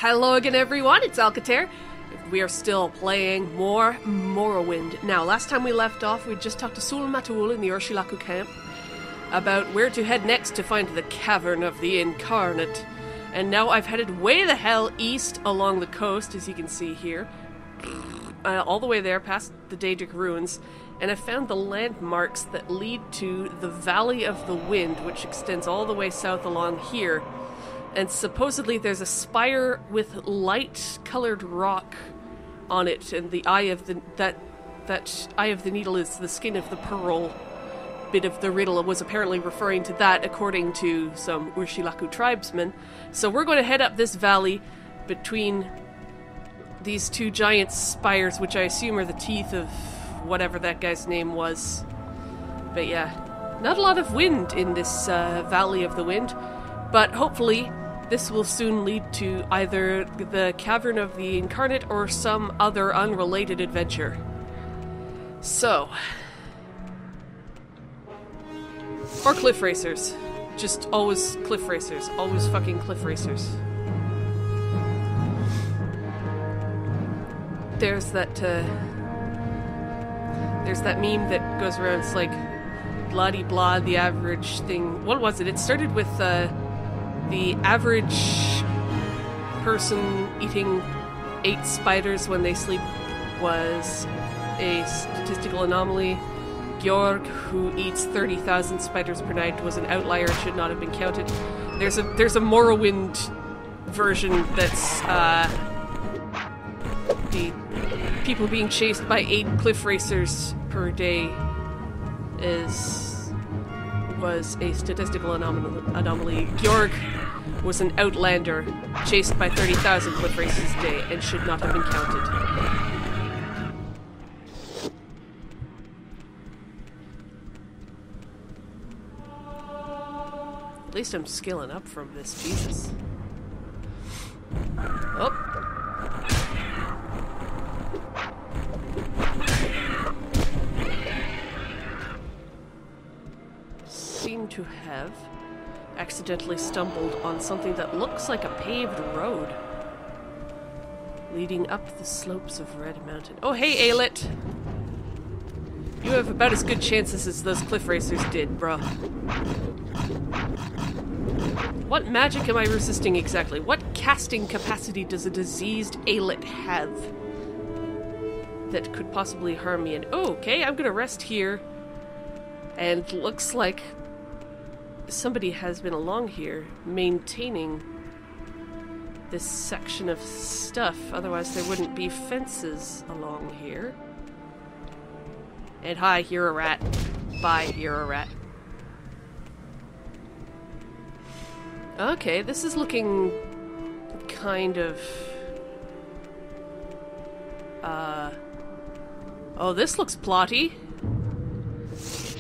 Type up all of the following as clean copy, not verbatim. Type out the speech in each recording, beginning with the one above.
Hello again, everyone, it's Alcater. We are still playing more Morrowind. Now, last time we left off, we just talked to Sul Matul in the Urshilaku camp about where to head next to find the Cavern of the Incarnate. And now I've headed way the hell east along the coast, as you can see here. All the way there, past the Daedric ruins. And I found the landmarks that lead to the Valley of the Wind, which extends all the way south along here. And supposedly there's a spire with light-colored rock on it, and the eye of the that eye of the needle is the skin of the pearl. Bit of the riddle was apparently referring to that, according to some Urshilaku tribesmen. So we're going to head up this valley between these two giant spires, which I assume are the teeth of whatever that guy's name was. But yeah, not a lot of wind in this Valley of the Wind, but hopefully this will soon lead to either the Cavern of the Incarnate or some other unrelated adventure. So, or cliff racers. Just always cliff racers. Always fucking cliff racers. There's that meme that goes around, it's like, blah-de-blah, the average thing. What was it? It started with, the average person eating 8 spiders when they sleep was a statistical anomaly. Georg, who eats 30,000 spiders per night, was an outlier, should not have been counted. There's a Morrowind version that's the people being chased by 8 cliff racers per day was a statistical anomaly. Georg was an outlander chased by 30,000 cliff racers a day and should not have been counted. At least I'm skilling up from this, Jesus. Oh. Seem to have accidentally stumbled on something that looks like a paved road leading up the slopes of Red Mountain. Oh, hey, Aelit! You have about as good chances as those cliff racers did, bro. What magic am I resisting exactly? What casting capacity does a diseased Aelit have that could possibly harm me? And oh, okay, I'm gonna rest here. And looks like somebody has been along here maintaining this section of stuff, otherwise there wouldn't be fences along here. And hi, you're a rat. Bye, you're a rat. Okay, this is looking kind of oh, this looks plotty.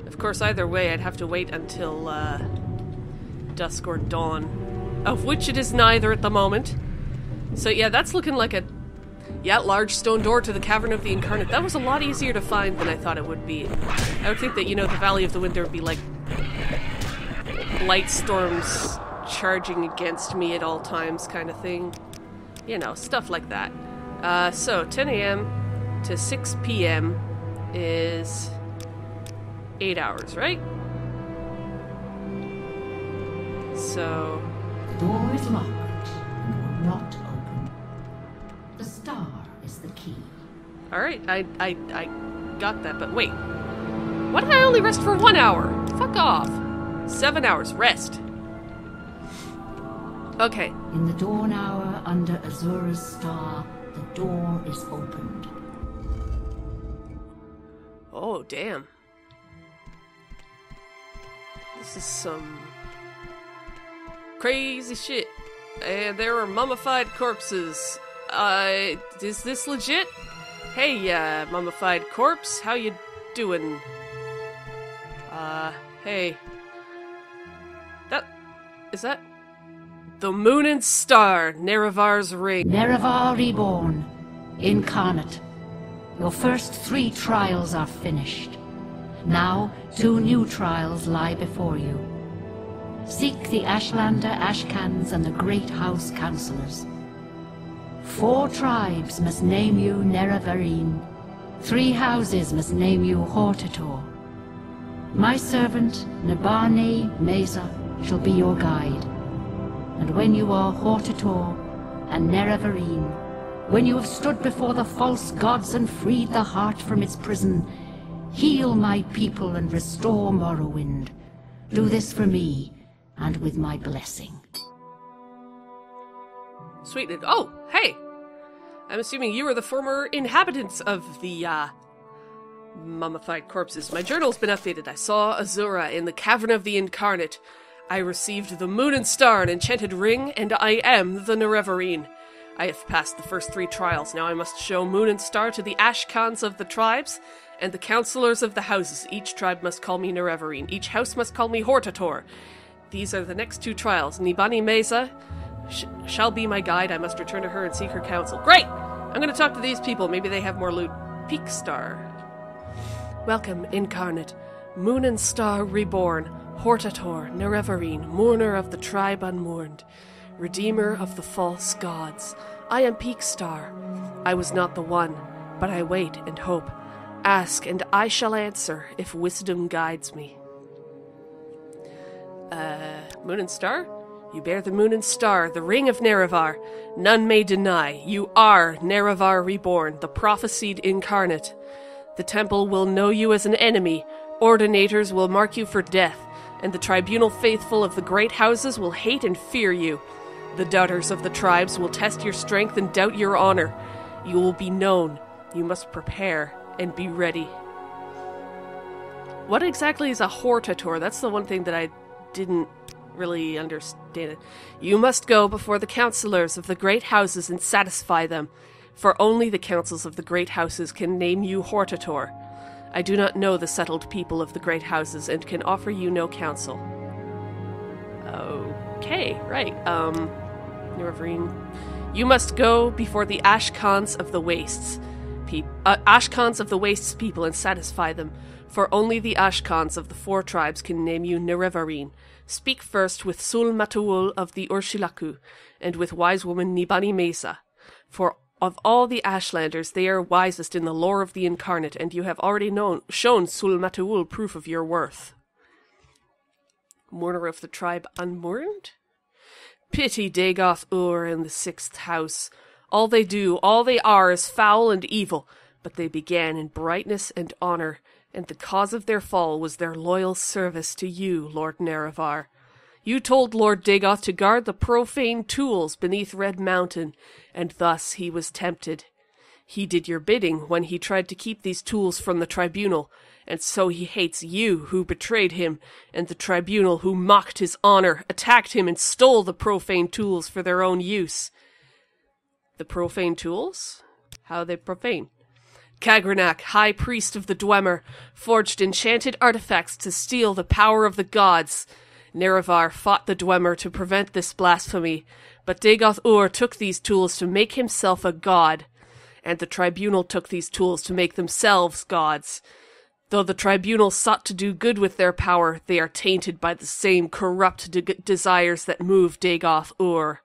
Of course, either way, I'd have to wait until dusk or dawn, of which it is neither at the moment. So yeah, that's looking like a large stone door to the Cavern of the Incarnate. That was a lot easier to find than I thought it would be. I would think that, you know, the Valley of the Wind, there would be like light storms charging against me at all times kind of thing. You know, stuff like that. So 10 a.m. to 6 p.m. is 8 hours, right? So... The door is locked and will not open. The star is the key. Alright, I got that, but wait. Why did I only rest for 1 hour? Fuck off. 7 hours, rest. Okay. In the dawn hour under Azura's star, the door is opened. Oh, damn. This is some crazy shit. And there are mummified corpses. Is this legit? Hey, mummified corpse, how you doing? Hey. Is that? The moon and star, Nerevar's ring. Nerevar reborn, incarnate. Your first 3 trials are finished. Now, 2 new trials lie before you. Seek the Ashlander Ashcans and the Great House Councillors. 4 tribes must name you Nerevarine. 3 houses must name you Hortator. My servant, Nibani Mesa, shall be your guide. And when you are Hortator and Nerevarine, when you have stood before the false gods and freed the heart from its prison, heal my people and restore Morrowind. Do this for me, and with my blessing. Sweet. Oh, hey! I'm assuming you are the former inhabitants of the, mummified corpses. My journal's been updated. I saw Azura in the Cavern of the Incarnate. I received the Moon and Star, an enchanted ring, and I am the Nerevarine. I have passed the first 3 trials. Now I must show Moon and Star to the Ashkhans of the tribes and the counselors of the houses. Each tribe must call me Nerevarine. Each house must call me Hortator. These are the next 2 trials. Nibani Mesa shall be my guide. I must return to her and seek her counsel. Great! I'm going to talk to these people. Maybe they have more loot. Peak Star. Welcome, Incarnate. Moon and Star reborn. Hortator, Nerevarine, mourner of the tribe unmourned. Redeemer of the false gods. I am Peak Star. I was not the one, but I wait and hope. Ask, and I shall answer, if wisdom guides me. Moon and Star? You bear the Moon and Star, the ring of Nerevar. None may deny. You are Nerevar reborn, the prophesied incarnate. The temple will know you as an enemy. Ordinators will mark you for death, and the tribunal faithful of the great houses will hate and fear you. The doubters of the tribes will test your strength and doubt your honor. You will be known. You must prepare and be ready. What exactly is a Hortator? That's the one thing that I didn't really understand. You must go before the counselors of the great houses and satisfy them, for only the councils of the great houses can name you Hortator. I do not know the settled people of the great houses and can offer you no counsel. Okay, right. Nerevarine. You must go before the Ashkhans of the Wastes. Ashkhans of the Wastes people and satisfy them, for only the Ashkhans of the 4 tribes can name you Nerevarine. Speak first with Sul Matuul of the Urshilaku, and with wise woman Nibani Mesa. For of all the Ashlanders, they are wisest in the lore of the Incarnate, and you have already shown Sul Matuul proof of your worth. Mourner of the tribe unmourned? Pity Dagoth Ur in the 6th house. All they do, all they are, is foul and evil, but they began in brightness and honor, and the cause of their fall was their loyal service to you, Lord Nerevar. You told Lord Dagoth to guard the profane tools beneath Red Mountain, and thus he was tempted. He did your bidding when he tried to keep these tools from the tribunal, and so he hates you who betrayed him, and the tribunal who mocked his honor, attacked him, and stole the profane tools for their own use. The profane tools? How are they profane? Kagranak, high priest of the Dwemer, forged enchanted artifacts to steal the power of the gods. Nerevar fought the Dwemer to prevent this blasphemy, but Dagoth Ur took these tools to make himself a god, and the tribunal took these tools to make themselves gods. Though the tribunal sought to do good with their power, they are tainted by the same corrupt desires that move Dagoth Ur.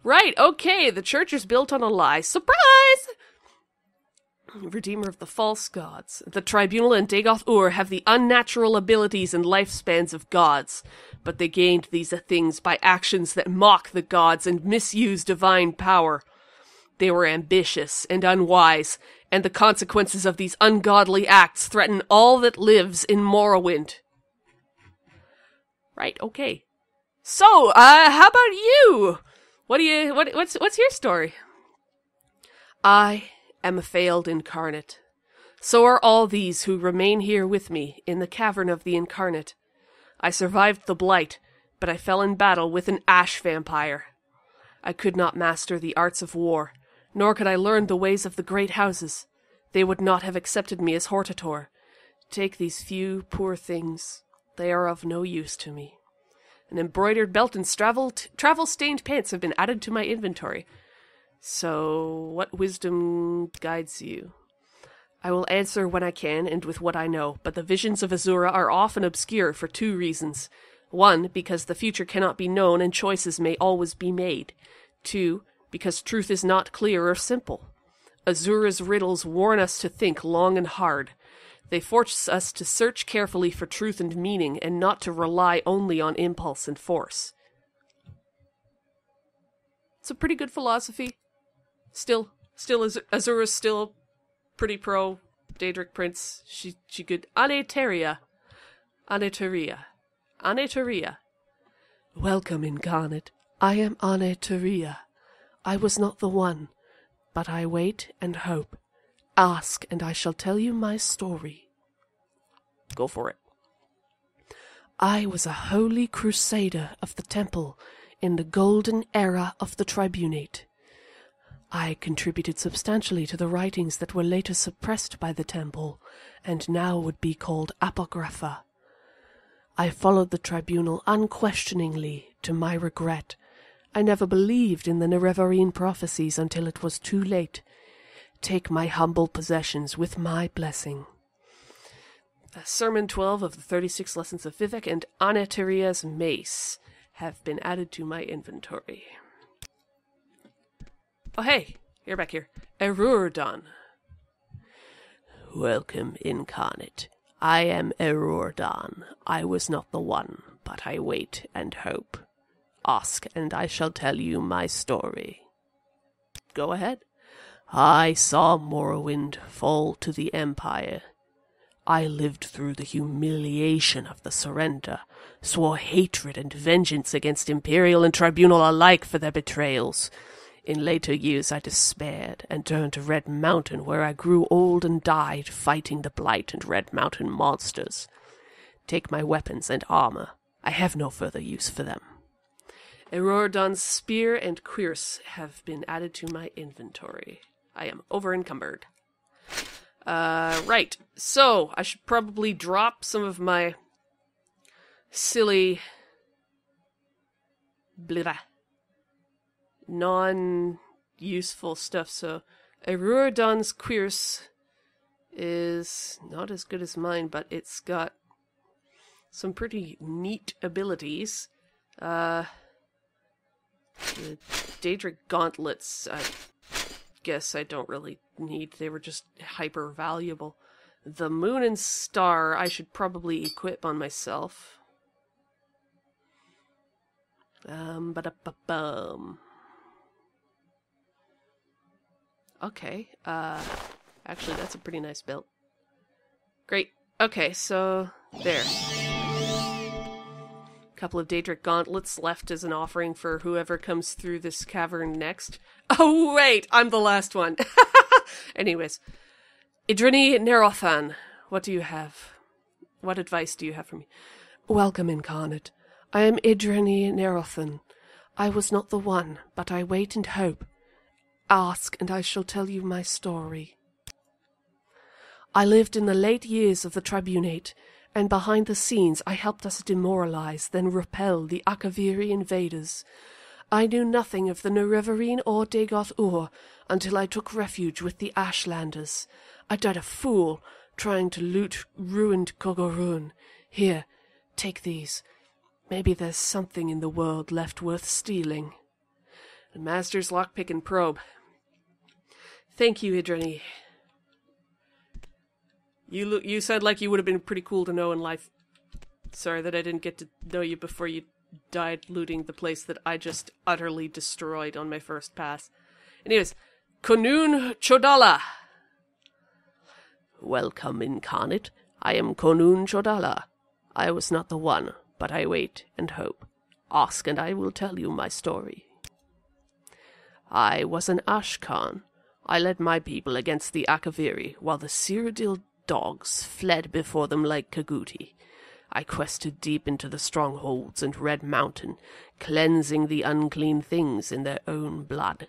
Right, okay, the church is built on a lie. Surprise! Redeemer of the false gods. The tribunal and Dagoth Ur have the unnatural abilities and lifespans of gods, but they gained these things by actions that mock the gods and misuse divine power. They were ambitious and unwise, and the consequences of these ungodly acts threaten all that lives in Morrowind. Right, okay. So, how about you? What's your story? I am a failed incarnate. So are all these who remain here with me in the cavern of the incarnate. I survived the blight, but I fell in battle with an ash vampire. I could not master the arts of war, nor could I learn the ways of the great houses. They would not have accepted me as Hortator. Take these few poor things. They are of no use to me. An embroidered belt and travel-stained pants have been added to my inventory. So, what wisdom guides you? I will answer when I can and with what I know, but the visions of Azura are often obscure for 2 reasons. 1, because the future cannot be known and choices may always be made. 2, because truth is not clear or simple. Azura's riddles warn us to think long and hard. They force us to search carefully for truth and meaning, and not to rely only on impulse and force. It's a pretty good philosophy. Still, Azura's still pretty pro Daedric Prince. She good. Aneteria. Welcome, Incarnate. I am Aneteria. I was not the one, but I wait and hope. Ask, and I shall tell you my story. Go for it. I was a holy crusader of the temple in the golden era of the tribunate. I contributed substantially to the writings that were later suppressed by the temple, and now would be called apocrypha. I followed the tribunal unquestioningly, to my regret. I never believed in the Nerevarine prophecies until it was too late. Take my humble possessions with my blessing. Sermon 12 of the 36 Lessons of Vivek and Aneteria's Mace have been added to my inventory. Oh hey, you're back here. Erurdon. Welcome, Incarnate. I am Erurdon. I was not the one, but I wait and hope. Ask, and I shall tell you my story. Go ahead. I saw Morrowind fall to the Empire. I lived through the humiliation of the surrender, swore hatred and vengeance against Imperial and Tribunal alike for their betrayals. In later years I despaired and turned to Red Mountain, where I grew old and died fighting the Blight and Red Mountain monsters. Take my weapons and armor. I have no further use for them. Erurdon's spear and cuirass have been added to my inventory. I am over-encumbered. Right. So, I should probably drop some of my silly non-useful stuff. So, Erurdon's cuirass is not as good as mine, but it's got some pretty neat abilities. The Daedric gauntlets, I guess I don't really need. They were just hyper valuable. The moon and star I should probably equip on myself. Okay, actually that's a pretty nice build. Great. Okay, so there. Couple of Daedric gauntlets left as an offering for whoever comes through this cavern next. Oh, wait! I'm the last one! Anyways. Idrini Nerothan, what do you have? What advice do you have for me? Welcome, Incarnate. I am Idrini Nerothan. I was not the one, but I wait and hope. Ask, and I shall tell you my story. I lived in the late years of the Tribunate, and behind the scenes I helped us demoralize, then repel the Akaviri invaders. I knew nothing of the Nerevarine or Dagoth-Ur until I took refuge with the Ashlanders. I died a fool, trying to loot ruined Kogorun. Here, take these. Maybe there's something in the world left worth stealing. The Master's lockpick and probe. Thank you, Idrini. You sound like you would have been pretty cool to know in life. Sorry that I didn't get to know you before you died looting the place that I just utterly destroyed on my first pass. Anyways, Konun Chodala. Welcome, Incarnate. I am Konun Chodala. I was not the one, but I wait and hope. Ask, and I will tell you my story. I was an Ashkan. I led my people against the Akaviri, while the Cyrodiil dogs fled before them like Kaguti. I quested deep into the strongholds and Red Mountain, cleansing the unclean things in their own blood.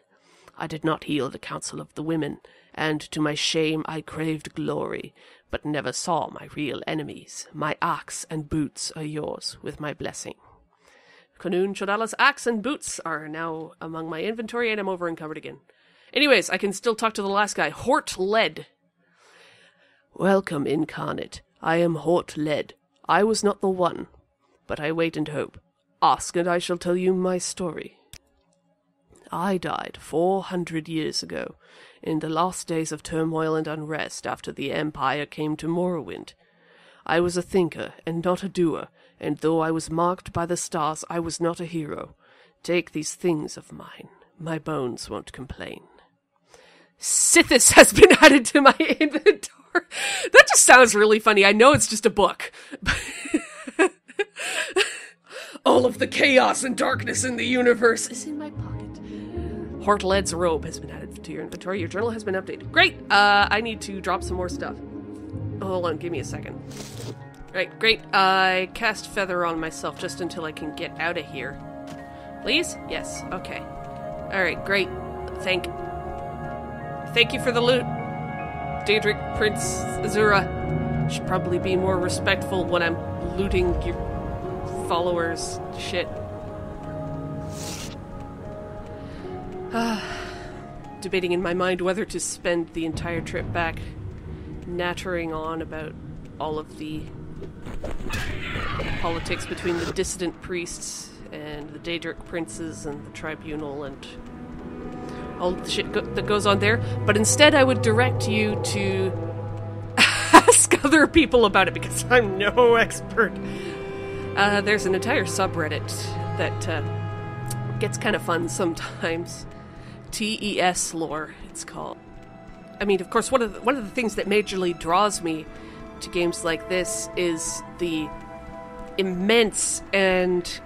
I did not heal the council of the women, and to my shame I craved glory, but never saw my real enemies. My axe and boots are yours, with my blessing. Konun Chodala's axe and boots are now among my inventory, and I'm over-encumbered again. Anyways, I can still talk to the last guy. Hort Led. Welcome, Incarnate. I am Hort Led. I was not the one, but I wait and hope. Ask, and I shall tell you my story. I died 400 years ago, in the last days of turmoil and unrest after the Empire came to Morrowind. I was a thinker and not a doer, and though I was marked by the stars, I was not a hero. Take these things of mine. My bones won't complain. Sithis has been added to my inventory. That just sounds really funny. I know it's just a book. All of the chaos and darkness in the universe is in my pocket. Hortled's robe has been added to your inventory. Your journal has been updated. Great! I need to drop some more stuff. Hold on, give me a second. Right, great. I cast Feather on myself just until I can get out of here. Please? Yes, okay. Alright, great. Thank you for the loot. Daedric Prince Azura. Should probably be more respectful when I'm looting your followers' shit. Debating in my mind whether to spend the entire trip back nattering on about all of the politics between the dissident priests and the Daedric princes and the tribunal and all the shit that goes on there, but instead I would direct you to ask other people about it because I'm no expert. There's an entire subreddit that gets kind of fun sometimes. TESLORE, it's called. I mean, of course, one of the things that majorly draws me to games like this is the immense and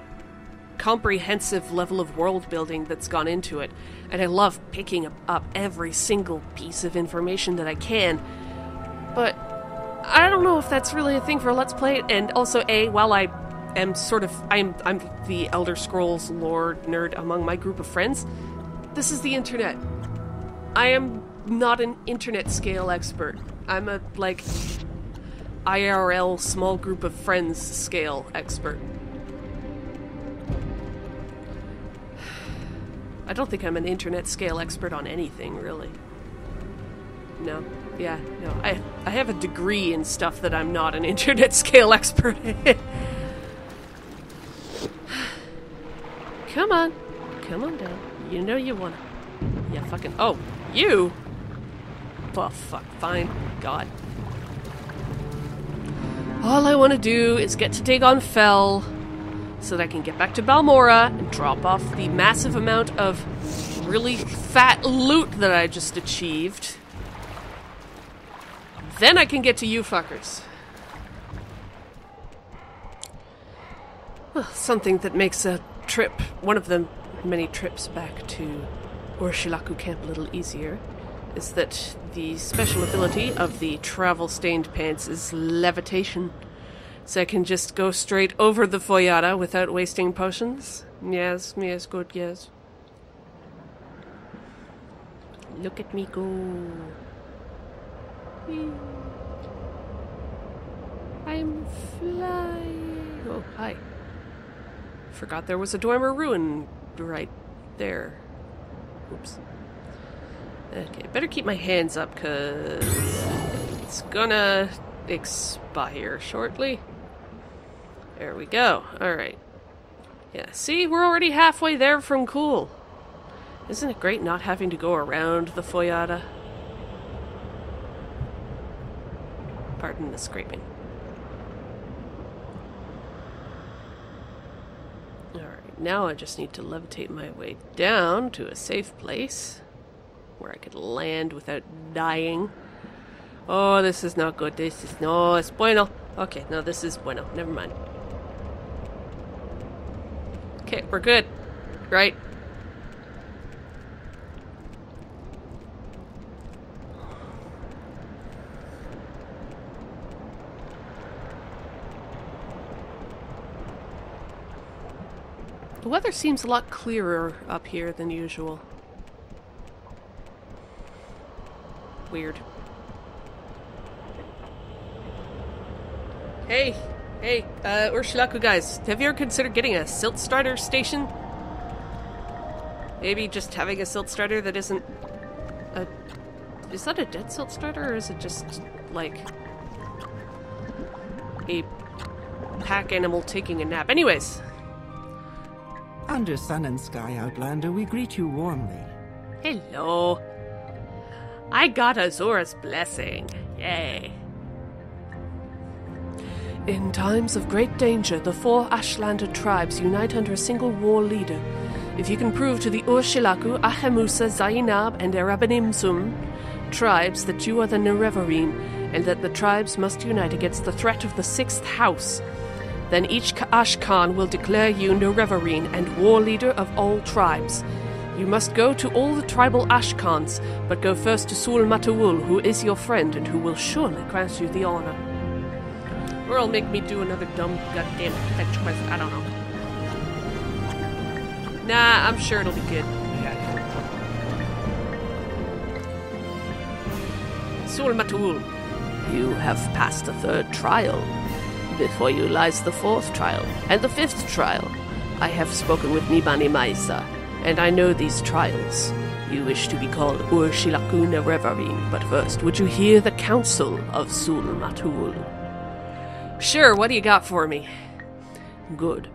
comprehensive level of world building that's gone into it, and I love picking up every single piece of information that I can, but I don't know if that's really a thing for a Let's Play. And also, while I am I'm the Elder Scrolls lore nerd among my group of friends, this is the internet. I am not an internet scale expert. I'm a, IRL small group of friends scale expert. I don't think I'm an internet scale expert on anything, really. No. Yeah, no. I have a degree in stuff that I'm not an internet scale expert in. Come on. Come on down. You know you wanna. Yeah, fucking. Oh, you? Well, fuck. Fine. God. All I want to do is get to Dagon Fell so that I can get back to Balmora and drop off the massive amount of really fat loot that I just achieved. Then I can get to you fuckers. Well, something that makes a trip, one of the many trips back to Urshilaku Camp a little easier, is that the special ability of the travel-stained pants is levitation. So I can just go straight over the Foyada without wasting potions. Yes, good, yes. Look at me go. I'm flying. Oh, hi. Forgot there was a Dwemer ruin right there. Oops. Okay, better keep my hands up, because it's gonna expire shortly. There we go. Alright. Yeah, see? We're already halfway there from cool. Isn't it great not having to go around the Foyada? Pardon the scraping. Alright, now I just need to levitate my way down to a safe place where I could land without dying. Oh, this is not good. This is... No, it's bueno. Okay, no, this is bueno. Never mind. Okay, we're good. Right? The weather seems a lot clearer up here than usual. Weird. Hey, Urshilaku guys, have you ever considered getting a silt starter station? Maybe just having a silt starter that isn't a... Is that a dead silt starter, or is it just, like, a pack animal taking a nap? Anyways, Under sun and sky, Outlander, we greet you warmly. Hello. I got Azura's blessing. Yay. In times of great danger, the 4 Ashlander tribes unite under a single war leader. If you can prove to the Urshilaku, Ahemusa, Zainab, and Erabanimsum tribes that you are the Nerevarine, and that the tribes must unite against the threat of the 6th house, then each Ashkan will declare you Nerevarine and war leader of all tribes. You must go to all the tribal Ashkans, but go first to Sul Mataul, who is your friend and who will surely grant you the honor. Or it'll make me do another dumb goddamn fetch quest. I don't know. Nah, I'm sure it'll be good. Sul Mataul, you have passed the 3rd trial. Before you lies the 4th trial, and the 5th trial. I have spoken with Nibani Maisa, and I know these trials. You wish to be called Urshilaku Nerevarine, but first, would you hear the counsel of Sul Mataul? Sure, what do you got for me? Good.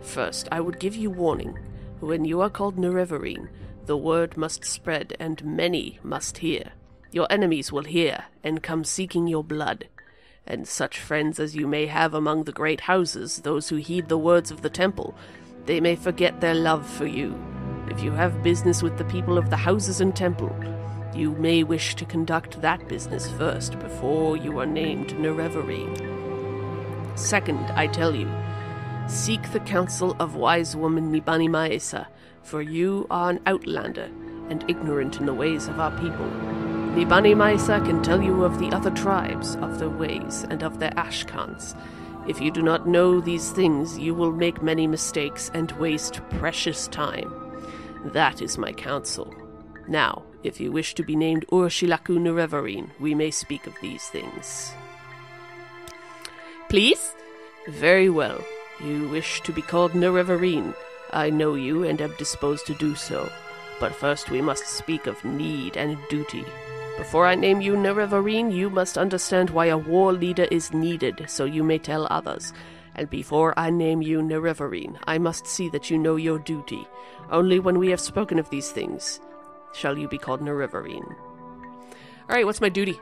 First, I would give you warning. When you are called Nerevarine, the word must spread, and many must hear. Your enemies will hear, and come seeking your blood. And such friends as you may have among the great houses, those who heed the words of the temple, they may forget their love for you. If you have business with the people of the houses and temple, you may wish to conduct that business first before you are named Nerevarine. Second, I tell you, seek the counsel of wise woman Nibani Maesa, for you are an outlander and ignorant in the ways of our people. Nibani Maesa can tell you of the other tribes, of their ways, and of their Ashkans. If you do not know these things, you will make many mistakes and waste precious time. That is my counsel. Now, if you wish to be named Urshilaku Nerevarine, we may speak of these things. Please? Very well. You wish to be called Nerevarine. I know you and am disposed to do so. But first we must speak of need and duty. Before I name you Nerevarine, you must understand why a war leader is needed, so you may tell others. And before I name you Nerevarine, I must see that you know your duty. Only when we have spoken of these things shall you be called Nerevarine. Alright, what's my duty?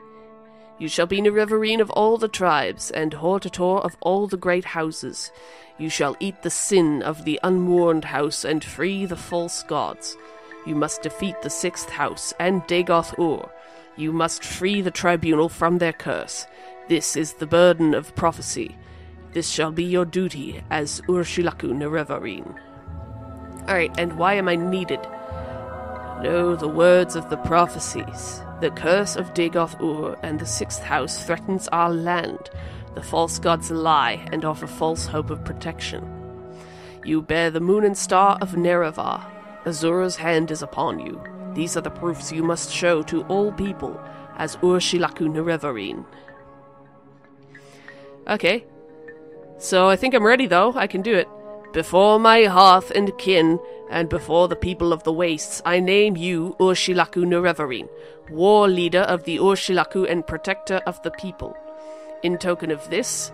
You shall be Nerevarine of all the tribes, and Hortator of all the great houses. You shall eat the sin of the unwarned house, and free the false gods. You must defeat the 6th house, and Dagoth-Ur. You must free the tribunal from their curse. This is the burden of prophecy. This shall be your duty as Urshilaku Nerevarine. Alright, and why am I needed? Know the words of the prophecies. The curse of Dagoth-Ur and the 6th house threatens our land. The false gods lie and offer false hope of protection. You bear the moon and star of Nerevar. Azura's hand is upon you. These are the proofs you must show to all people as Urshilaku Nerevarine. Okay. So I think I'm ready, though. I can do it. Before my hearth and kin, and before the people of the wastes, I name you Urshilaku Nerevarine, war leader of the Urshilaku and protector of the people. In token of this,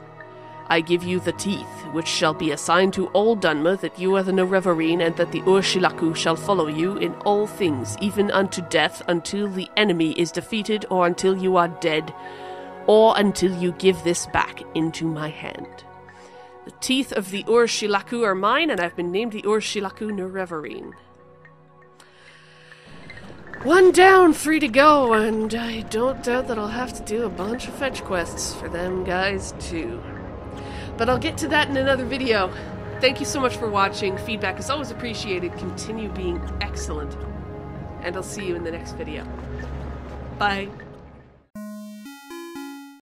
I give you the teeth, which shall be a sign to all Dunmer that you are the Nerevarine, and that the Urshilaku shall follow you in all things, even unto death, until the enemy is defeated, or until you are dead, or until you give this back into my hand. The teeth of the Urshilaku are mine, and I've been named the Urshilaku Nerevarine. 1 down, 3 to go, and I don't doubt that I'll have to do a bunch of fetch quests for them guys, too. But I'll get to that in another video. Thank you so much for watching. Feedback is always appreciated. Continue being excellent. And I'll see you in the next video. Bye.